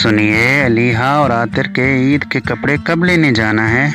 सुनिए, अलीहा और आतिर के ईद के कपड़े कब लेने जाना है?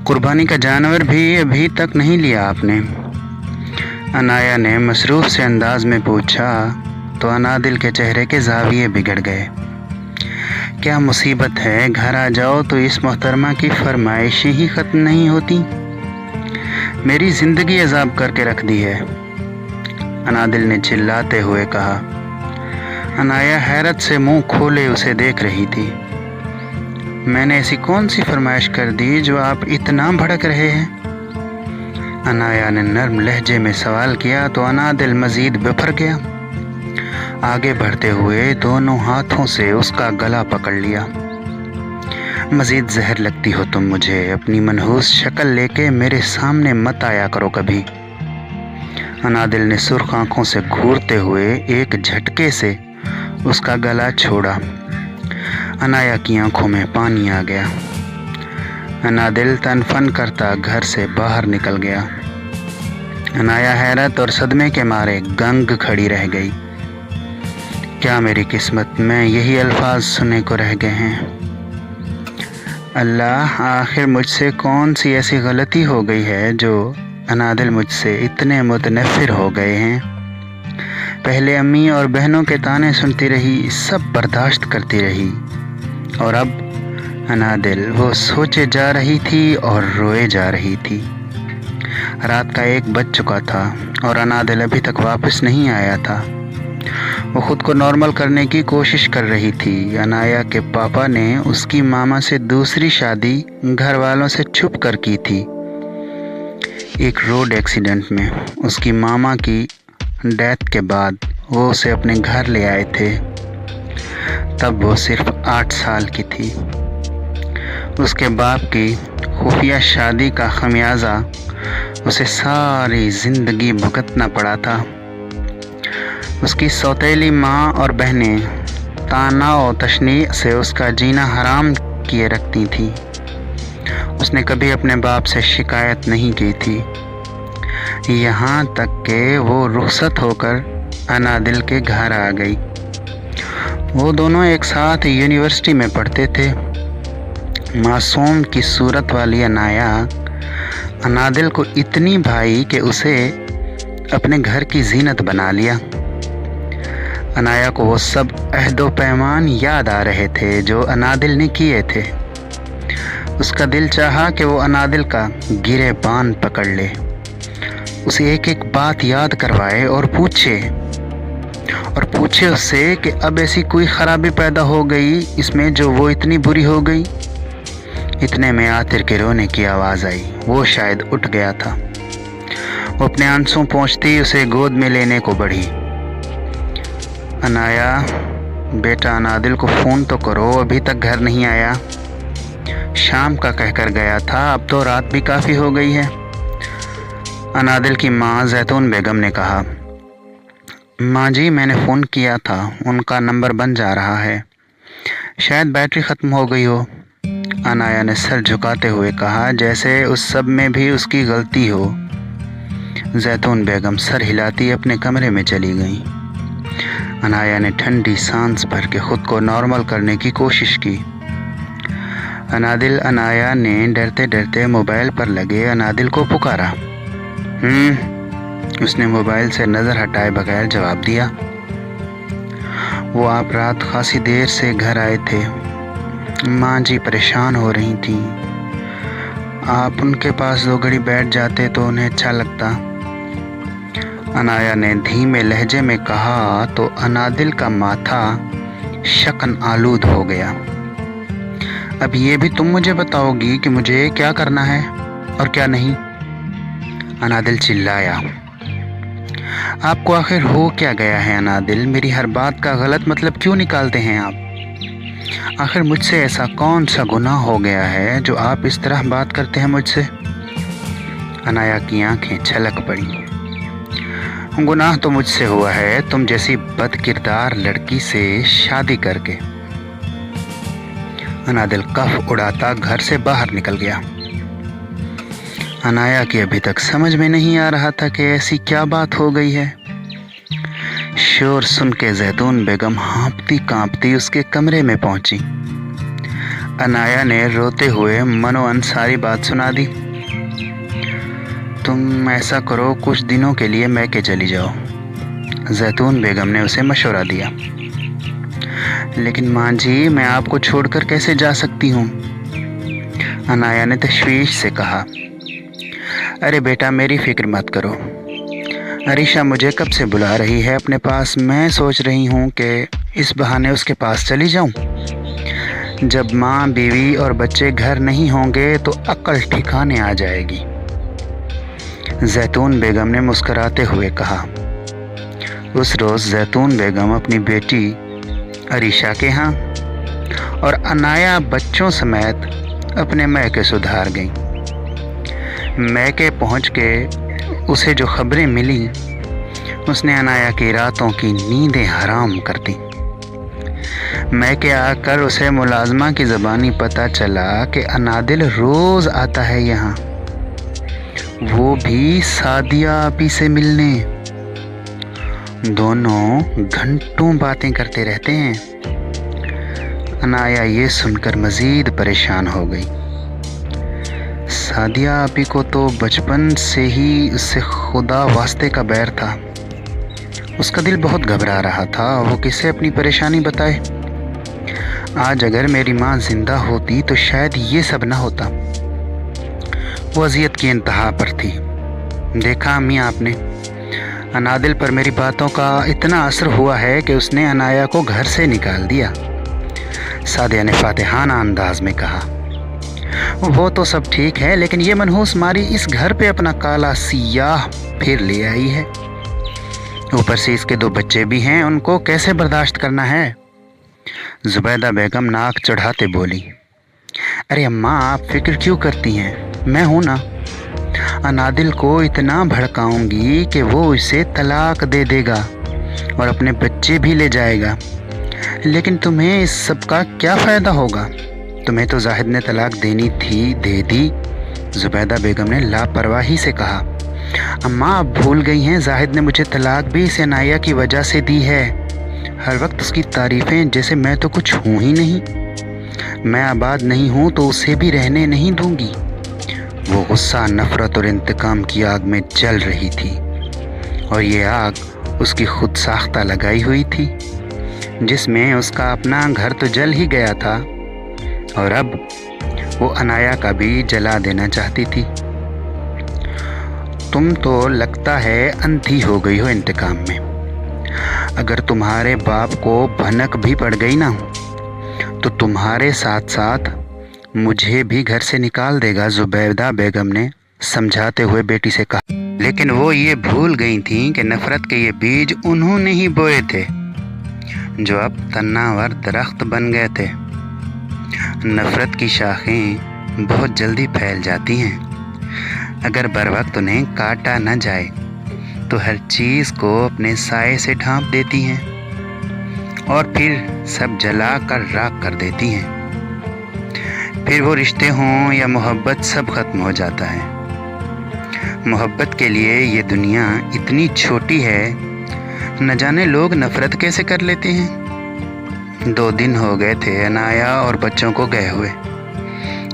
कुर्बानी का जानवर भी अभी तक नहीं लिया आपने? अनाया ने मसरूफ़ से अंदाज में पूछा तो अनादिल के चेहरे के ज़ाविये बिगड़ गए। क्या मुसीबत है, घर आ जाओ तो इस मोहतरमा की फरमाइशें ही ख़त्म नहीं होती। मेरी ज़िंदगी अजाब करके रख दी है, अनादिल ने चिल्लाते हुए कहा। अनाया हैरत से मुंह खोले उसे देख रही थी। मैंने ऐसी कौन सी फरमाइश कर दी जो आप इतना भड़क रहे हैं? अनाया ने नर्म लहजे में सवाल किया तो अनादिल मजीद बिफर गया। आगे बढ़ते हुए दोनों हाथों से उसका गला पकड़ लिया। मजीद जहर लगती हो तुम मुझे, अपनी मनहूस शक्ल लेके मेरे सामने मत आया करो कभी। अनादिल ने सुर्ख आंखों से घूरते हुए एक झटके से उसका गला छोड़ा। अनाया की आंखों में पानी आ गया। अनादिल तनफन करता घर से बाहर निकल गया। अनाया हैरत और सदमे के मारे गंग खड़ी रह गई। क्या मेरी किस्मत में यही अल्फाज सुनने को रह गए हैं? अल्लाह, आखिर मुझसे कौन सी ऐसी गलती हो गई है जो अनादिल मुझसे इतने मुतनफ़िर हो गए हैं? पहले अम्मी और बहनों के ताने सुनती रही, सब बर्दाश्त करती रही, और अब अनादिल वो सोचे जा रही थी और रोए जा रही थी। रात का 1 बज चुका था और अनादिल अभी तक वापस नहीं आया था। वो खुद को नॉर्मल करने की कोशिश कर रही थी। अनाया के पापा ने उसकी मामा से दूसरी शादी घर वालों से छुप कर की थी। एक रोड एक्सीडेंट में उसकी मामा की डेथ के बाद वो उसे अपने घर ले आए थे। तब वो सिर्फ 8 साल की थी। उसके बाप की खुफिया शादी का खमियाजा उसे सारी ज़िंदगी भुगतना पड़ा था। उसकी सौतेली माँ और बहनें ताना और तशनी से उसका जीना हराम किए रखती थी। उसने कभी अपने बाप से शिकायत नहीं की थी, यहाँ तक कि वो रुखसत होकर अनादिल के घर आ गई। वो दोनों एक साथ यूनिवर्सिटी में पढ़ते थे। मासूम की सूरत वाली अनाया अनादिल को इतनी भाई कि उसे अपने घर की जीनत बना लिया। अनाया को वो सब अहदो पैमान याद आ रहे थे जो अनादिल ने किए थे। उसका दिल चाहा कि वो अनादिल का गिरेबान पकड़ ले, उसे एक एक बात याद करवाए और पूछे उससे कि अब ऐसी कोई ख़राबी पैदा हो गई इसमें जो वो इतनी बुरी हो गई। इतने में आतिर के रोने की आवाज़ आई। वो शायद उठ गया था। वो अपने आंसू पहुँचती उसे गोद में लेने को बढ़ी। अनाया, बेटा अनादिल को फ़ोन तो करो, अभी तक घर नहीं आया। शाम का कहकर गया था, अब तो रात भी काफ़ी हो गई है। अनादिल की माँ जैतून बेगम ने कहा। माँ जी, मैंने फ़ोन किया था, उनका नंबर बंद जा रहा है, शायद बैटरी ख़त्म हो गई हो। अनाया ने सर झुकाते हुए कहा, जैसे उस सब में भी उसकी गलती हो। जैतून बेगम सर हिलाती अपने कमरे में चली गई। अनाया ने ठंडी सांस भर के खुद को नॉर्मल करने की कोशिश की। अनाया ने डरते डरते मोबाइल पर लगे अनादिल को पुकारा। उसने मोबाइल से नज़र हटाए बगैर जवाब दिया। वो आप रात खासी देर से घर आए थे। माँ जी परेशान हो रही थी। आप उनके पास 2 घड़ी बैठ जाते तो उन्हें अच्छा लगता। अनाया ने धीमे लहजे में कहा तो अनादिल का माथा शकन आलूद हो गया। अब ये भी तुम मुझे बताओगी कि मुझे क्या करना है और क्या नहीं? अनादिल चिल्लाया। आपको आखिर हो क्या गया है अनादिल? मेरी हर बात का गलत मतलब क्यों निकालते हैं आप? आखिर मुझसे ऐसा कौन सा गुनाह हो गया है जो आप इस तरह बात करते हैं मुझसे? अनाया की आंखें छलक पड़ी। गुनाह तो मुझसे हुआ है, तुम जैसी बदकिरदार लड़की से शादी करके। अनादिल कफ उड़ाता घर से बाहर निकल गया। अनाया की अभी तक समझ में नहीं आ रहा था कि ऐसी क्या बात हो गई है। शोर सुन के जैतून बेगम हाँफती कांपती उसके कमरे में पहुंची। अनाया ने रोते हुए मनोअन सारी बात सुना दी। तुम ऐसा करो, कुछ दिनों के लिए मैके चली जाओ, जैतून बेगम ने उसे मशवरा दिया। लेकिन माँ जी, मैं आपको छोड़कर कैसे जा सकती हूँ, अनाया ने तशवीश से कहा। अरे बेटा, मेरी फिक्र मत करो, अरीशा मुझे कब से बुला रही है अपने पास। मैं सोच रही हूँ कि इस बहाने उसके पास चली जाऊँ। जब माँ, बीवी और बच्चे घर नहीं होंगे तो अक्ल ठिकाने आ जाएगी, जैतून बेगम ने मुस्कुराते हुए कहा। उस रोज़ जैतून बेगम अपनी बेटी अरीशा के यहाँ और अनाया बच्चों समेत अपने मैके सुधार गई। मैके पहुँच के उसे जो खबरें मिली, उसने अनाया की रातों की नींदें हराम कर दी। मैके आकर उसे मुलाजमा की ज़बानी पता चला कि अनादिल रोज़ आता है यहाँ, वो भी सादिया आपी से मिलने। दोनों घंटों बातें करते रहते हैं। अनाया ये सुनकर मज़ीद परेशान हो गई। सादिया आपी को तो बचपन से ही उससे खुदा वास्ते का बैर था। उसका दिल बहुत घबरा रहा था, वो किसे अपनी परेशानी बताए। आज अगर मेरी माँ जिंदा होती तो शायद ये सब ना होता। वो अजियत की इंतहा पर थी। देखा अम्मी आपने, अनादिल पर मेरी बातों का इतना असर हुआ है कि उसने अनाया को घर से निकाल दिया, सादिया ने फातिहाना अंदाज में कहा। वो तो सब ठीक है, लेकिन ये मनहूस मारी इस घर पे अपना काला सियाह फिर ले आई है। ऊपर से इसके 2 बच्चे भी हैं, उनको कैसे बर्दाश्त करना है। जुबैदा बेगम नाक चढ़ाते बोली। अरे अम्मा, आप फिक्र क्यों करती हैं, मैं हूं ना। अनादिल को इतना भड़काऊंगी कि वो इसे तलाक दे देगा और अपने बच्चे भी ले जाएगा। लेकिन तुम्हें इस सब का क्या फ़ायदा होगा, तुम्हें तो जाहिद ने तलाक देनी थी, दे दी, जुबैदा बेगम ने लापरवाही से कहा। अम्मा, आप भूल गई हैं, जाहिद ने मुझे तलाक भी इस अनाया की वजह से दी है। हर वक्त उसकी तारीफ़ें जैसे मैं तो कुछ हूँ ही नहीं। मैं आबाद नहीं हूँ तो उसे भी रहने नहीं दूंगी। वो गुस्सा, नफ़रत और इंतकाम की आग में जल रही थी, और ये आग उसकी खुद साख्ता लगाई हुई थी, जिसमें उसका अपना घर तो जल ही गया था और अब वो अनाया का भी जला देना चाहती थी। तुम तो लगता है अंधी हो गई हो इंतकाम में। अगर तुम्हारे बाप को भनक भी पड़ गई ना तो तुम्हारे साथ साथ मुझे भी घर से निकाल देगा, जुबैदा बेगम ने समझाते हुए बेटी से कहा। लेकिन वो ये भूल गई थीं कि नफ़रत के ये बीज उन्होंने ही बोए थे, जो अब तन्नावर दरख्त बन गए थे। नफ़रत की शाखें बहुत जल्दी फैल जाती हैं। अगर बर वक्त उन्हें काटा न जाए तो हर चीज़ को अपने साए से ढांप देती हैं और फिर सब जला कर राख कर देती हैं। फिर वो रिश्ते हों या मोहब्बत, सब ख़त्म हो जाता है। मोहब्बत के लिए ये दुनिया इतनी छोटी है, न जाने लोग नफ़रत कैसे कर लेते हैं। 2 दिन हो गए थे अनाया और बच्चों को गए हुए।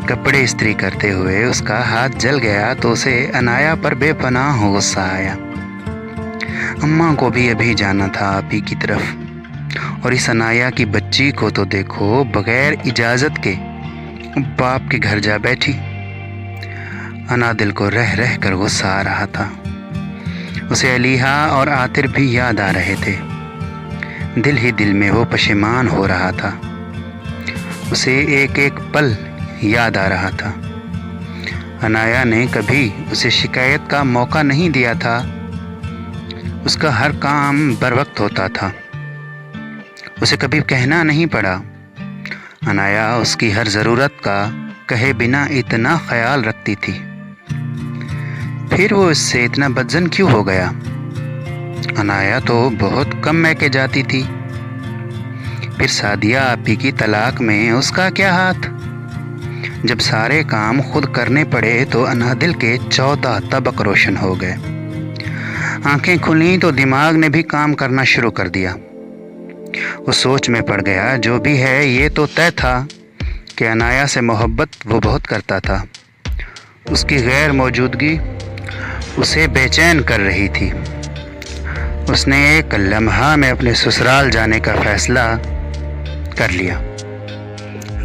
कपड़े इस्त्री करते हुए उसका हाथ जल गया तो उसे अनाया पर बेपनाह गुस्सा आया। अम्मा को भी अभी जाना था आपी की तरफ, और इस अनाया की बच्ची को तो देखो, बगैर इजाज़त के बाप के घर जा बैठी। अनादिल को रह रह कर गुस्सा आ रहा था। उसे अलीहा और आतिर भी याद आ रहे थे। दिल ही दिल में वो पशेमान हो रहा था। उसे एक एक पल याद आ रहा था। अनाया ने कभी उसे शिकायत का मौका नहीं दिया था। उसका हर काम बर वक्त होता था। उसे कभी कहना नहीं पड़ा। अनाया उसकी हर ज़रूरत का कहे बिना इतना ख्याल रखती थी। फिर वो इससे इतना बदजन क्यों हो गया। अनाया तो बहुत कम मैके जाती थी। फिर सादिया आपी की तलाक में उसका क्या हाथ। जब सारे काम खुद करने पड़े तो अनादिल के 14 तबक रोशन हो गए। आंखें खुली तो दिमाग ने भी काम करना शुरू कर दिया। वो सोच में पड़ गया। जो भी है, ये तो तय था कि अनाया से मोहब्बत वो बहुत करता था। उसकी गैर मौजूदगी उसे बेचैन कर रही थी। उसने एक लम्हा में अपने ससुराल जाने का फैसला कर लिया।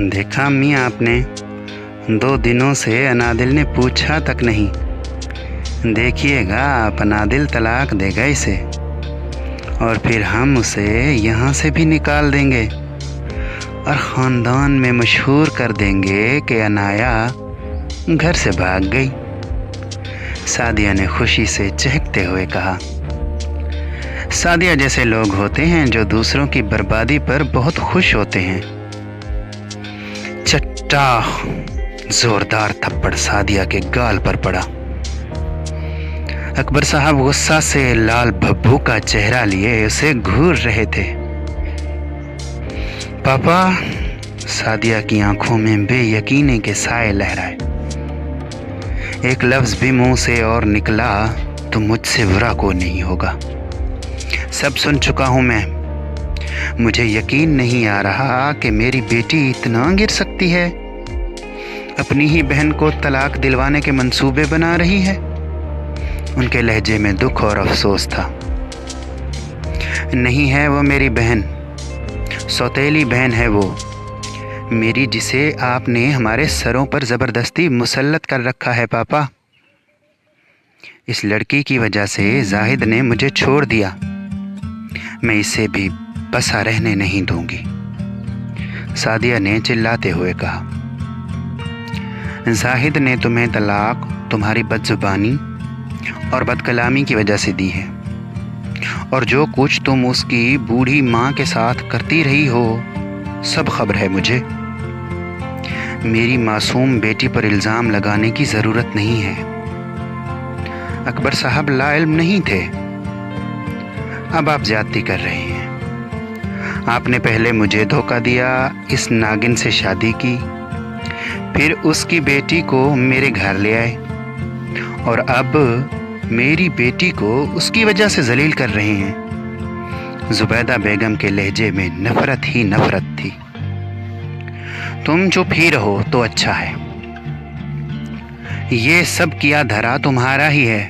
देखा अम्मी, आपने 2 दिनों से अनादिल ने पूछा तक नहीं। देखिएगा, आप अनादिल तलाक देगा इसे और फिर हम उसे यहाँ से भी निकाल देंगे और ख़ानदान में मशहूर कर देंगे कि अनाया घर से भाग गई। सादिया ने खुशी से चहकते हुए कहा। सादिया जैसे लोग होते हैं जो दूसरों की बर्बादी पर बहुत खुश होते हैं। चट्टा जोरदार थप्पड़ सादिया के गाल पर पड़ा। अकबर साहब गुस्सा से लाल भब्बू का चेहरा लिए उसे घूर रहे थे। पापा, सादिया की आंखों में बेयकीनी के साए लहराए। एक लफ्ज भी मुंह से और निकला तो मुझसे बुरा कोई नहीं होगा। सब सुन चुका हूं मैं। मुझे यकीन नहीं आ रहा कि मेरी बेटी इतना गिर सकती है। अपनी ही बहन को तलाक दिलवाने के मंसूबे बना रही है। उनके लहजे में दुख और अफसोस था। नहीं है वो मेरी बहन, सौतेली बहन है वो मेरी, जिसे आपने हमारे सरों पर ज़बरदस्ती मुसल्लत कर रखा है। पापा, इस लड़की की वजह से जाहिद ने मुझे छोड़ दिया। मैं इसे भी बसा रहने नहीं दूंगी, सादिया ने चिल्लाते हुए कहा। जाहिद ने तुम्हें तलाक तुम्हारी बदजुबानी और बदकलामी की वजह से दी है, और जो कुछ तुम उसकी बूढ़ी माँ के साथ करती रही हो सब खबर है मुझे। मेरी मासूम बेटी पर इल्ज़ाम लगाने की ज़रूरत नहीं है। अकबर साहब लाइल्म नहीं थे। अब आप ज्यादती कर रहे हैं। आपने पहले मुझे धोखा दिया, इस नागिन से शादी की, फिर उसकी बेटी को मेरे घर ले आए और अब मेरी बेटी को उसकी वजह से जलील कर रहे हैं। जुबैदा बेगम के लहजे में नफरत ही नफरत थी। तुम चुप ही रहो तो अच्छा है। ये सब किया धरा तुम्हारा ही है।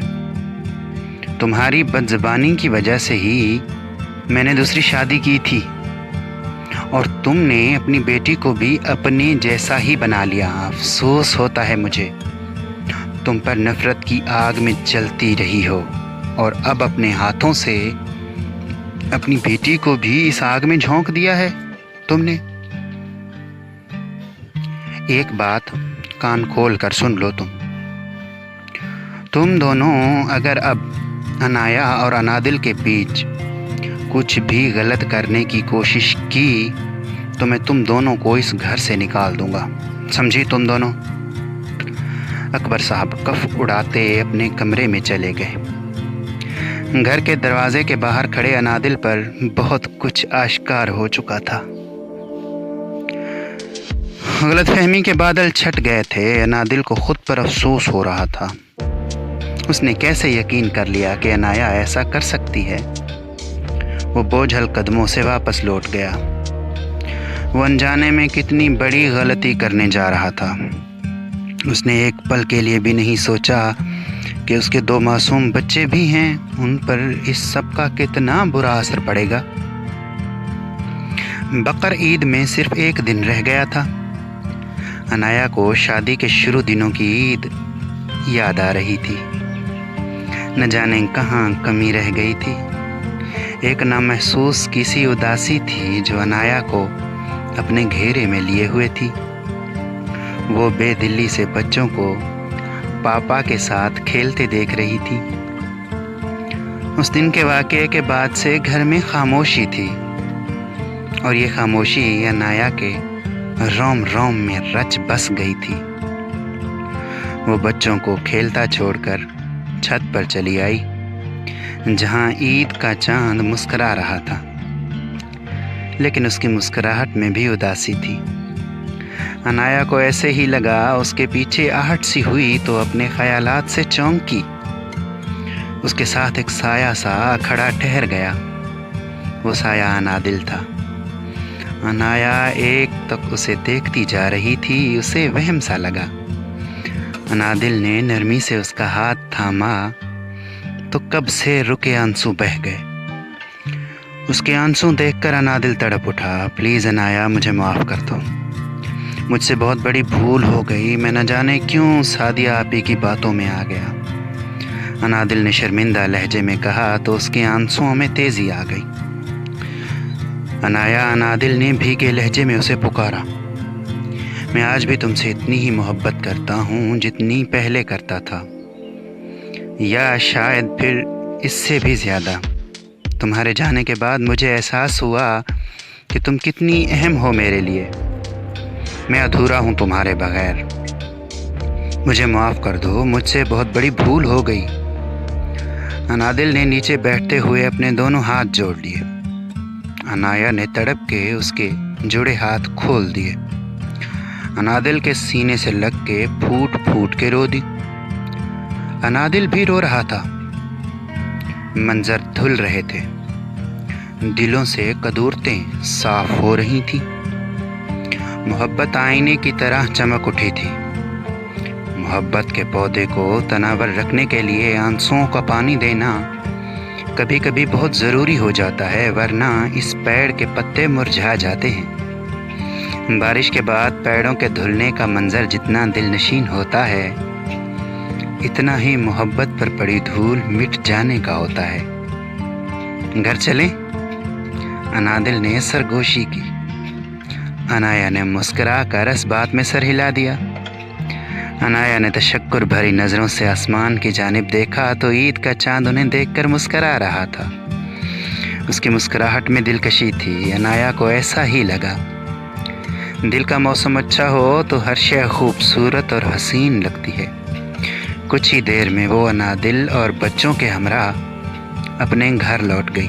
तुम्हारी बदज़बानी की वजह से ही मैंने दूसरी शादी की थी और तुमने अपनी बेटी को भी अपने जैसा ही बना लिया। अफसोस होता है मुझे। तुम पर नफरत की आग में जलती रही हो और अब अपने हाथों से अपनी बेटी को भी इस आग में झोंक दिया है तुमने। एक बात कान खोल कर सुन लो। तुम दोनों अगर अब अनाया और अनादिल के बीच कुछ भी गलत करने की कोशिश की तो मैं तुम दोनों को इस घर से निकाल दूंगा, समझी तुम दोनों। अकबर साहब कफ उड़ाते अपने कमरे में चले गए। घर के दरवाजे के बाहर खड़े अनादिल पर बहुत कुछ आश्कार हो चुका था। गलतफहमी के बादल छट गए थे। अनादिल को खुद पर अफसोस हो रहा था। उसने कैसे यकीन कर लिया कि अनाया ऐसा कर सकती है। वो बोझल कदमों से वापस लौट गया। वो अनजाने में कितनी बड़ी गलती करने जा रहा था। उसने एक पल के लिए भी नहीं सोचा कि उसके 2 मासूम बच्चे भी हैं, उन पर इस सब का कितना बुरा असर पड़ेगा। बकर ईद में सिर्फ 1 दिन रह गया था। अनाया को शादी के शुरू दिनों की ईद याद आ रही थी। न जाने कहाँ कमी रह गई थी। एक नामहसूस किसी उदासी थी जो अनाया को अपने घेरे में लिए हुए थी। वो बेदिली से बच्चों को पापा के साथ खेलते देख रही थी। उस दिन के वाक़ये के बाद से घर में खामोशी थी और ये खामोशी अनाया के रोम रोम में रच बस गई थी। वो बच्चों को खेलता छोड़कर छत पर चली आई जहां ईद का चांद मुस्करा रहा था, लेकिन उसकी मुस्कुराहट में भी उदासी थी। अनाया को ऐसे ही लगा उसके पीछे आहट सी हुई तो अपने ख्यालात से चौंकी। اس کے ساتھ ایک سایہ سا کھڑا ٹھہر گیا۔ وہ سایہ انادل تھا۔ انایا ایک تک اسے دیکھتی جا رہی تھی، اسے وہم سا لگا۔ انادل نے نرمی سے اس کا ہاتھ تھاما تو کب سے رکے آنسو بہہ گئے۔ اس کے آنسو دیکھ کر انادل تڑپ اٹھا۔ پلیز انایا، مجھے معاف کر دو، مجھ سے بہت بڑی بھول ہو گئی، میں نہ جانے کیوں سعدیہ آپی کی باتوں میں آ گیا۔ انادل نے شرمندہ لہجے میں کہا تو اس کے آنسوؤں میں تیزی آ گئی۔ انایا، انادل نے بھیگے لہجے میں اسے پکارا، میں آج بھی تم سے اتنی ہی محبت کرتا ہوں جتنی پہلے کرتا تھا، یا شاید پھر اس سے بھی زیادہ۔ تمہارے جانے کے بعد مجھے احساس ہوا کہ تم کتنی اہم ہو میرے لیے۔ میں ادھورا ہوں تمہارے بغیر، مجھے معاف کر دو، مجھ سے بہت بڑی بھول ہو گئی۔ انادل نے نیچے بیٹھتے ہوئے اپنے دونوں ہاتھ جوڑ لیے۔ انایا نے تڑپ کے اس کے جڑے ہاتھ کھول دیے۔ انادل کے سینے سے لگ کے پھوٹ پھوٹ کے رو دی۔ انادل بھی رو رہا تھا۔ منظر دھل رہے تھے، دلوں سے قدورتیں صاف ہو رہی تھیں، محبت آئینے کی طرح چمک اٹھی تھی۔ محبت کے پودے کو تناور رکھنے کے لیے آنسوؤں کا پانی دینا کبھی کبھی بہت ضروری ہو جاتا ہے، ورنہ اس پیڑ کے پتے مرجھا جاتے ہیں۔ بارش کے بعد پیڑوں کے دھلنے کا منظر جتنا دل نشین ہوتا ہے، اتنا ہی محبت پر پڑی دھول مٹ جانے کا ہوتا ہے۔ گھر چلیں؟ انادل نے سرگوشی کی۔ انایا نے مسکرا کر اس بات میں سر ہلا دیا۔ انایا نے تشکر بھری نظروں سے آسمان کی جانب دیکھا تو عید کا چاند انہیں دیکھ کر مسکرا رہا تھا۔ اس کی مسکراہٹ میں دلکشی تھی۔ انایا کو ایسا ہی لگا، دل کا موسم اچھا ہو تو ہر شے خوبصورت اور حسین لگتی ہے۔ کچھ ہی دیر میں وہ انادل اور بچوں کے ہمراہ اپنے گھر لوٹ گئی۔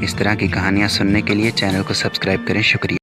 اس طرح کی کہانیاں سننے کے لیے چینل کو سبسکرائب کریں۔ شکریہ۔